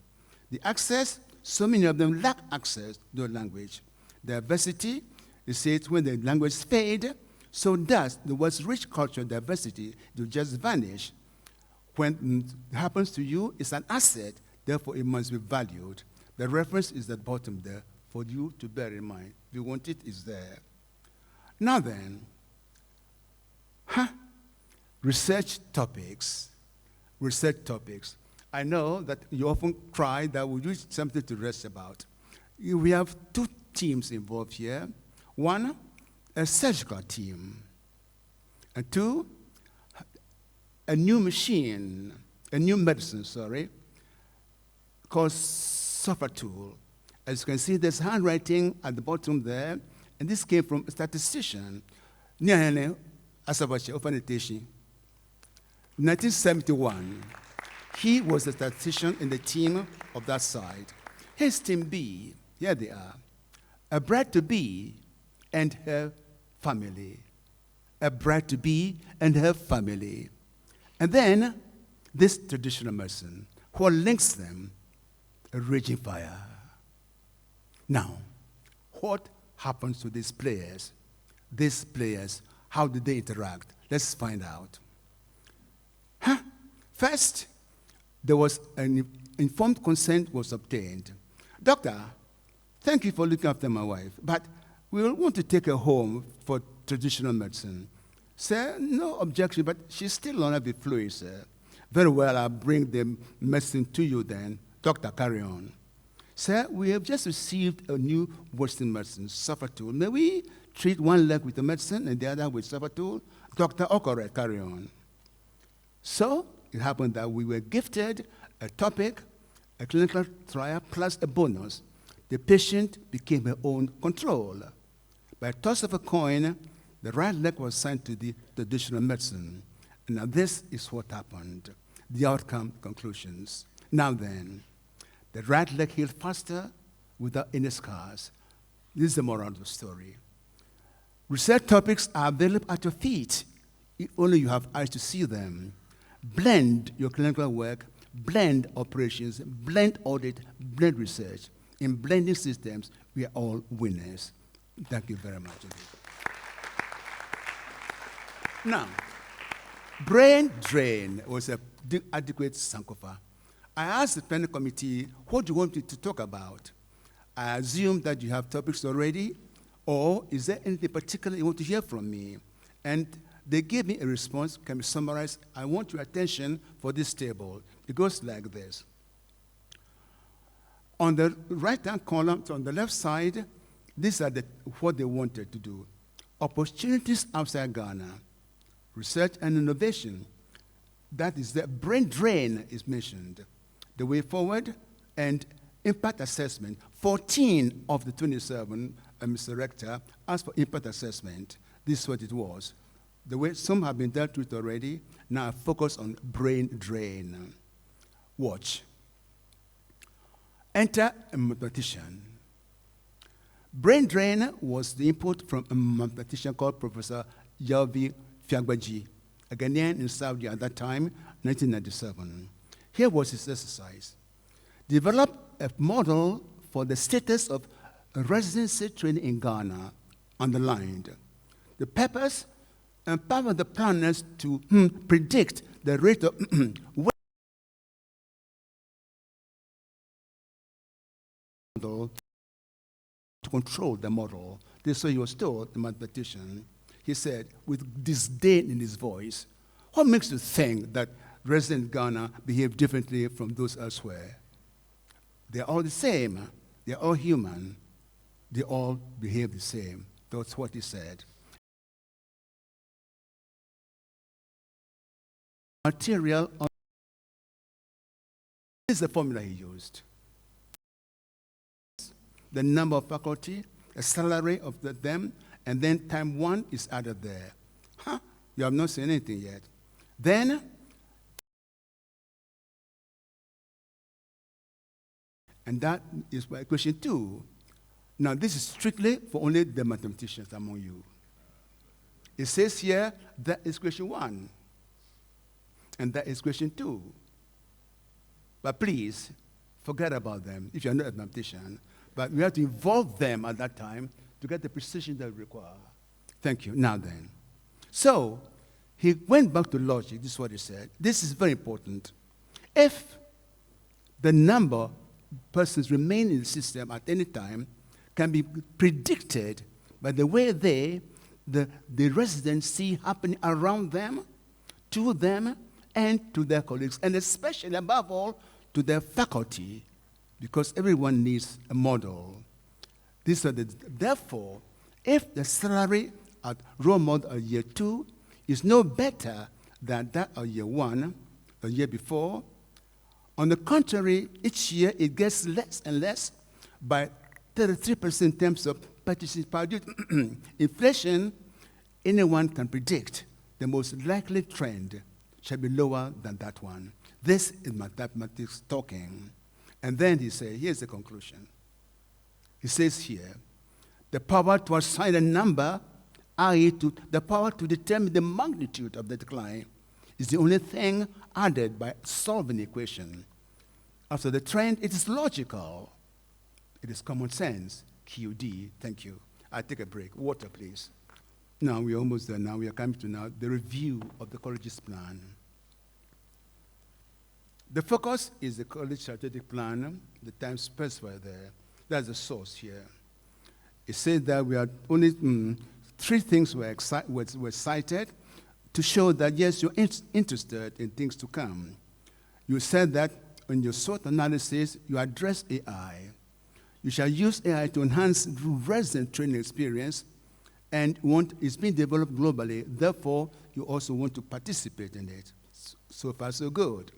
The access, so many of them lack access to the language. Diversity, it says when the language fades, so does the world's rich cultural diversity to just vanish. When it happens to you, it's an asset, therefore it must be valued. The reference is at the bottom there for you to bear in mind. If you want it, it's there. Now then, research topics. Research topics. I know that you often cry that we need something to rest about. We have two teams involved here. One, a surgical team. And two, a new medicine, called Sofa Tool. As you can see, there's handwriting at the bottom there, and this came from a statistician, 1971. He was a statistician in the team of that side. Here's team B. Here they are. A bride-to-be and her family. A bride-to-be and her family. And then this traditional medicine, what links them? A raging fire. Now, what happens to these players? These players, how do they interact? Let's find out. First, there was an informed consent was obtained. Doctor, thank you for looking after my wife, but we will want to take her home for traditional medicine. Sir, no objection, but she's still on the fluid, sir. Very well, I'll bring the medicine to you then. Doctor, carry on. Sir, we have just received a new Western medicine, Sofa Tool. May we treat one leg with the medicine and the other with Sofa Tool? Doctor, correct, carry on. So it happened that we were gifted a topic, a clinical trial, plus a bonus. The patient became her own control. By a toss of a coin, the right leg was assigned to the traditional medicine. And now this is what happened. The outcome, conclusions. Now then, the right leg healed faster without any scars. This is the moral of the story. Research topics are available at your feet, if only you have eyes to see them. Blend your clinical work blend operations, blend audit, blend research. In blending systems, we are all winners. Thank you very much. Now, brain drain was an adequate Sankofa. I asked the planning committee, what do you want me to talk about? I assume that you have topics already, or is there anything particular you want to hear from me? And they gave me a response, can be summarized. I want your attention for this table. It goes like this. On the right-hand column, so on the left side, these are what they wanted to do. Opportunities outside Ghana, research and innovation. That is the brain drain is mentioned. The way forward and impact assessment. 14 of the 27, Mr. Rector, asked for impact assessment. This is what it was. The way some have been dealt with already, now focus on brain drain. Watch. Enter a mathematician. Brain drain was the input from a mathematician called Professor Yalvi Fiagbaji, a Ghanaian in Saudi at that time, 1997. Here was his exercise. Develop a model for the status of residency training in Ghana, underlined. The purpose, empower the planners to predict the rate of to control the model. This way he was told, the mathematician. He said, with disdain in his voice, what makes you think that residents in Ghana behave differently from those elsewhere? They're all the same. They're all human. They all behave the same. That's what he said. Material. This is the formula he used. The number of faculty, the salary of them, and then time 1 is added there. Huh? You have not seen anything yet. Then, and that is by question 2. Now, this is strictly for only the mathematicians among you. It says here, that is question 1. And that is question 2. But please, forget about them if you're not a mathematician. But we have to involve them at that time to get the precision that we require. Thank you. Now then. So, he went back to logic. This is what he said. This is very important. If the number of persons remain in the system at any time can be predicted by the way the residents see happening around them, to them, and to their colleagues, and especially, above all, to their faculty, because everyone needs a model. Therefore, if the salary at role model of year 2 is no better than that of year 1, the year before, on the contrary, each year it gets less and less by 33% in terms of purchasing power. Inflation, anyone can predict the most likely trend shall be lower than that one. This is mathematics talking. And then he says, here's the conclusion. He says here, the power to assign a number, i.e. the power to determine the magnitude of the decline, is the only thing added by solving the equation. After the trend, it is logical. It is common sense. QD, thank you. I'll take a break. Water, please. Now, we're almost there now. We are coming to now the review of the college's plan. The focus is the college strategic plan, the time specified there. That's the source here. It says that we are only 3 things were cited to show that, yes, you're interested in things to come. You said that in your SWOT analysis, you address AI. You shall use AI to enhance resident training experience, and it's being developed globally. Therefore, you also want to participate in it. So far, so good.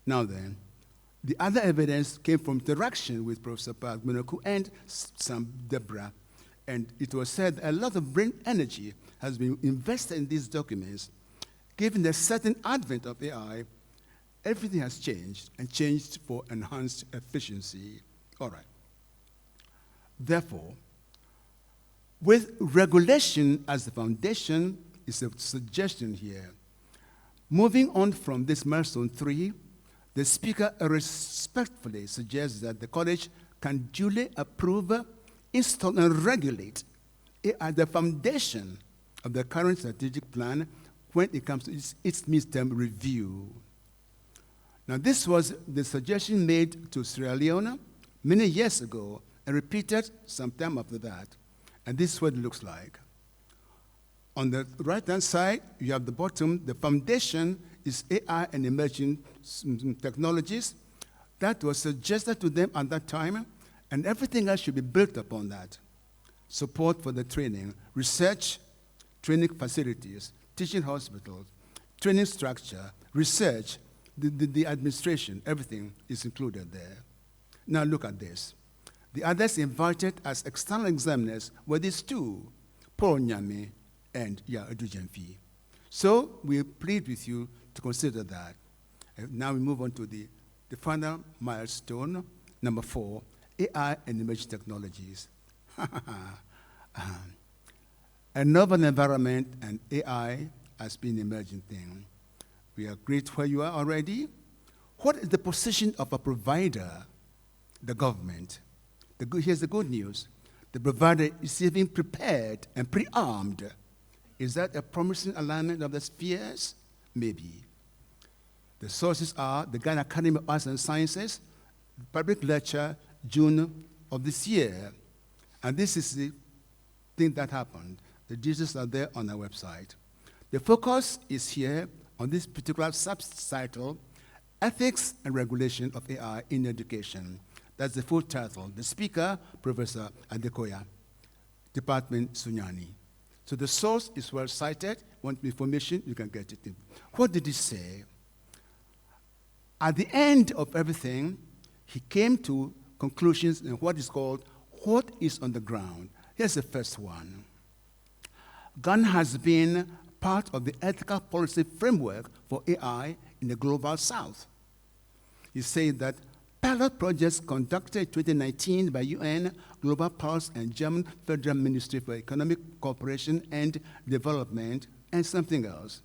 Now then, the other evidence came from interaction with Professor Park Monaku and Sam Debra. And it was said a lot of brain energy has been invested in these documents. Given the certain advent of AI, everything has changed, and changed for enhanced efficiency. All right. Therefore, with regulation as the foundation is a suggestion here. Moving on from this milestone 3 The speaker respectfully suggests that the college can duly approve, install, and regulate AI, the foundation of the current strategic plan when it comes to its midterm review. Now, this was the suggestion made to Sierra Leone many years ago and repeated sometime after that. And this is what it looks like. On the right-hand side, you have the bottom. The foundation is AI and emerging technologies. That was suggested to them at that time, and everything else should be built upon that. Support for the training, research, training facilities, teaching hospitals, training structure, research, the administration, everything is included there. Now look at this. The others invited as external examiners were these two, Paul Nyame and Edujemfi. So we plead with you to consider that. Now we move on to the final milestone, number 4, AI and emerging technologies. A novel environment and AI has been an emerging thing. We are great where you are already. What is the position of a provider, the government? Here's the good news. The provider is even prepared and pre-armed. Is that a promising alignment of the spheres? Maybe. The sources are the Ghana Academy of Arts and Sciences, public lecture, June of this year. And this is the thing that happened. The details are there on our website. The focus is here on this particular subtitle, Ethics and Regulation of AI in Education. That's the full title. The speaker, Professor Adekoya, Department Sunyani. So the source is well cited. Want information, you can get it. What did he say? At the end of everything, he came to conclusions in what is called what is on the ground. Here's the first one. Ghana has been part of the ethical policy framework for AI in the global south. He said that pilot projects conducted in 2019 by UN, Global Pulse, and German Federal Ministry for Economic Cooperation and Development, and something else,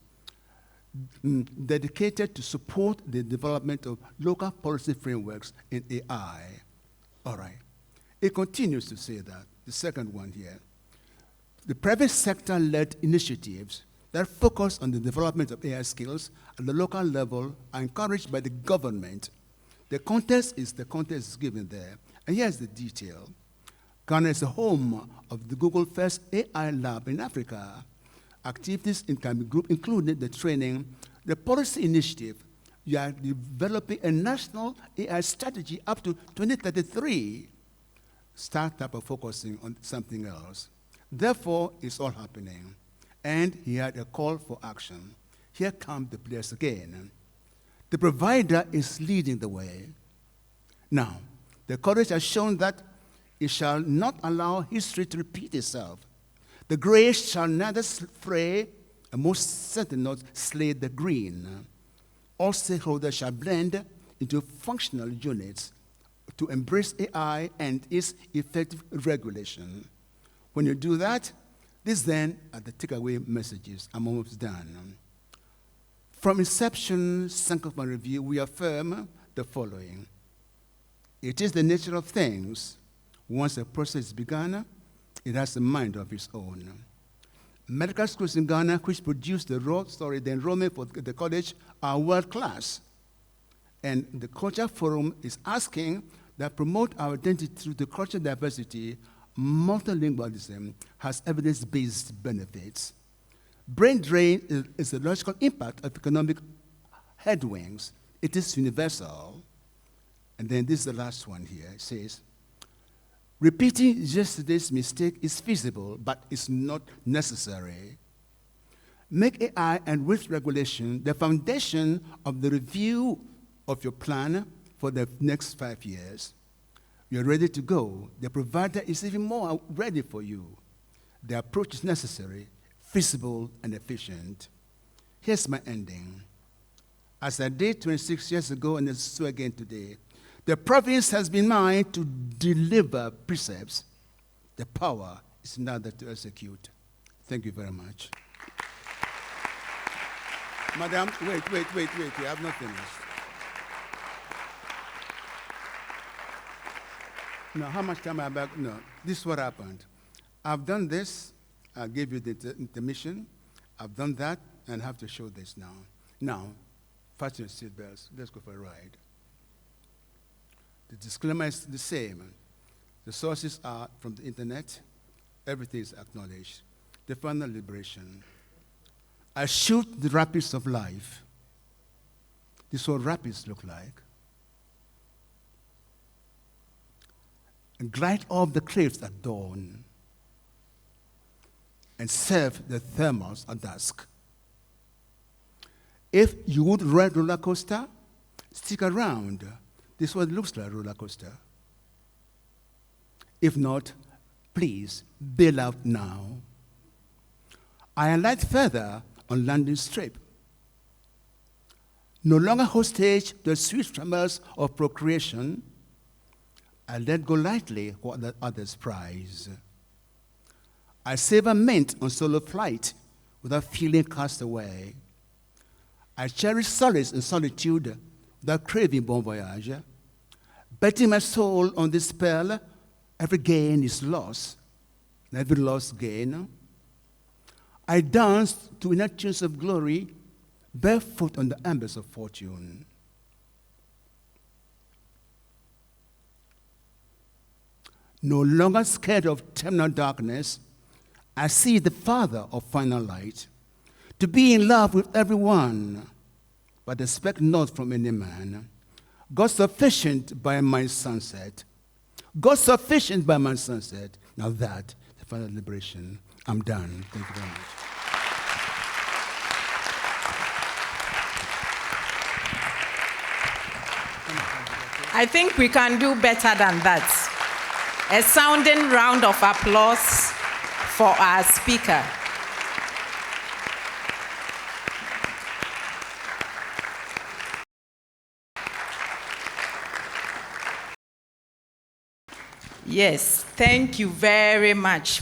dedicated to support the development of local policy frameworks in AI. All right. It continues to say that, the second one here. The private sector-led initiatives that focus on the development of AI skills at the local level are encouraged by the government. The context is given there. And here's the detail. Ghana is the home of the Google first AI lab in Africa. Activities in Kami Group included the training, the policy initiative. You are developing a national AI strategy up to 2033. Startup are focusing on something else. Therefore, it's all happening. And he had a call for action. Here come the players again. The provider is leading the way. Now, the college has shown that it shall not allow history to repeat itself. The gray shall neither fray, and most certainly not slay the green. All stakeholders shall blend into functional units to embrace AI and its effective regulation. When you do that, these then are the takeaway messages. I'm almost done. From Inception, Sankofa Review, we affirm the following. It is the nature of things. Once a process is begun, it has a mind of its own. Medical schools in Ghana, which produce the enrollment for the college, are world class. And the Culture Forum is asking that promote our identity through the cultural diversity. Multilingualism has evidence-based benefits. Brain drain is the logical impact of economic headwinds. It is universal. And then this is the last one here. It says, repeating yesterday's mistake is feasible, but it's not necessary. Make AI and risk regulation the foundation of the review of your plan for the next 5 years. You're ready to go. The provider is even more ready for you. The approach is necessary, feasible, and efficient. Here's my ending. As I did 26 years ago, and it's so again today, the province has been mine to deliver precepts. The power is now to execute. Thank you very much. Madam, wait. You have not finished. No, how much time I back? No, this is what happened. I've done this. I gave you the intermission. I've done that, and I have to show this now. Now, fasten your seatbelts. Let's go for a ride. The disclaimer is the same. The sources are from the internet. Everything is acknowledged. The final liberation. I shoot the rapids of life. This is what rapids look like. And glide off the cliffs at dawn and serve the thermals at dusk. If you would ride roller coaster, stick around. This is what it looks like, roller coaster. If not, please bail out now. I alight further on landing strip. No longer hostage to the sweet tremors of procreation, I let go lightly what the others prize. I savor mint on solo flight without feeling cast away. I cherish solace in solitude without craving bon voyage. Betting my soul on this spell, every gain is loss, and every loss gain. I dance to inner tunes of glory, barefoot on the embers of fortune. No longer scared of terminal darkness, I see the Father of final light. To be in love with everyone, but expect not from any man. God sufficient by my sunset. God sufficient by my sunset. Now that, the final liberation. I'm done. Thank you very much. I think we can do better than that. A sounding round of applause for our speaker. Yes, thank you very much.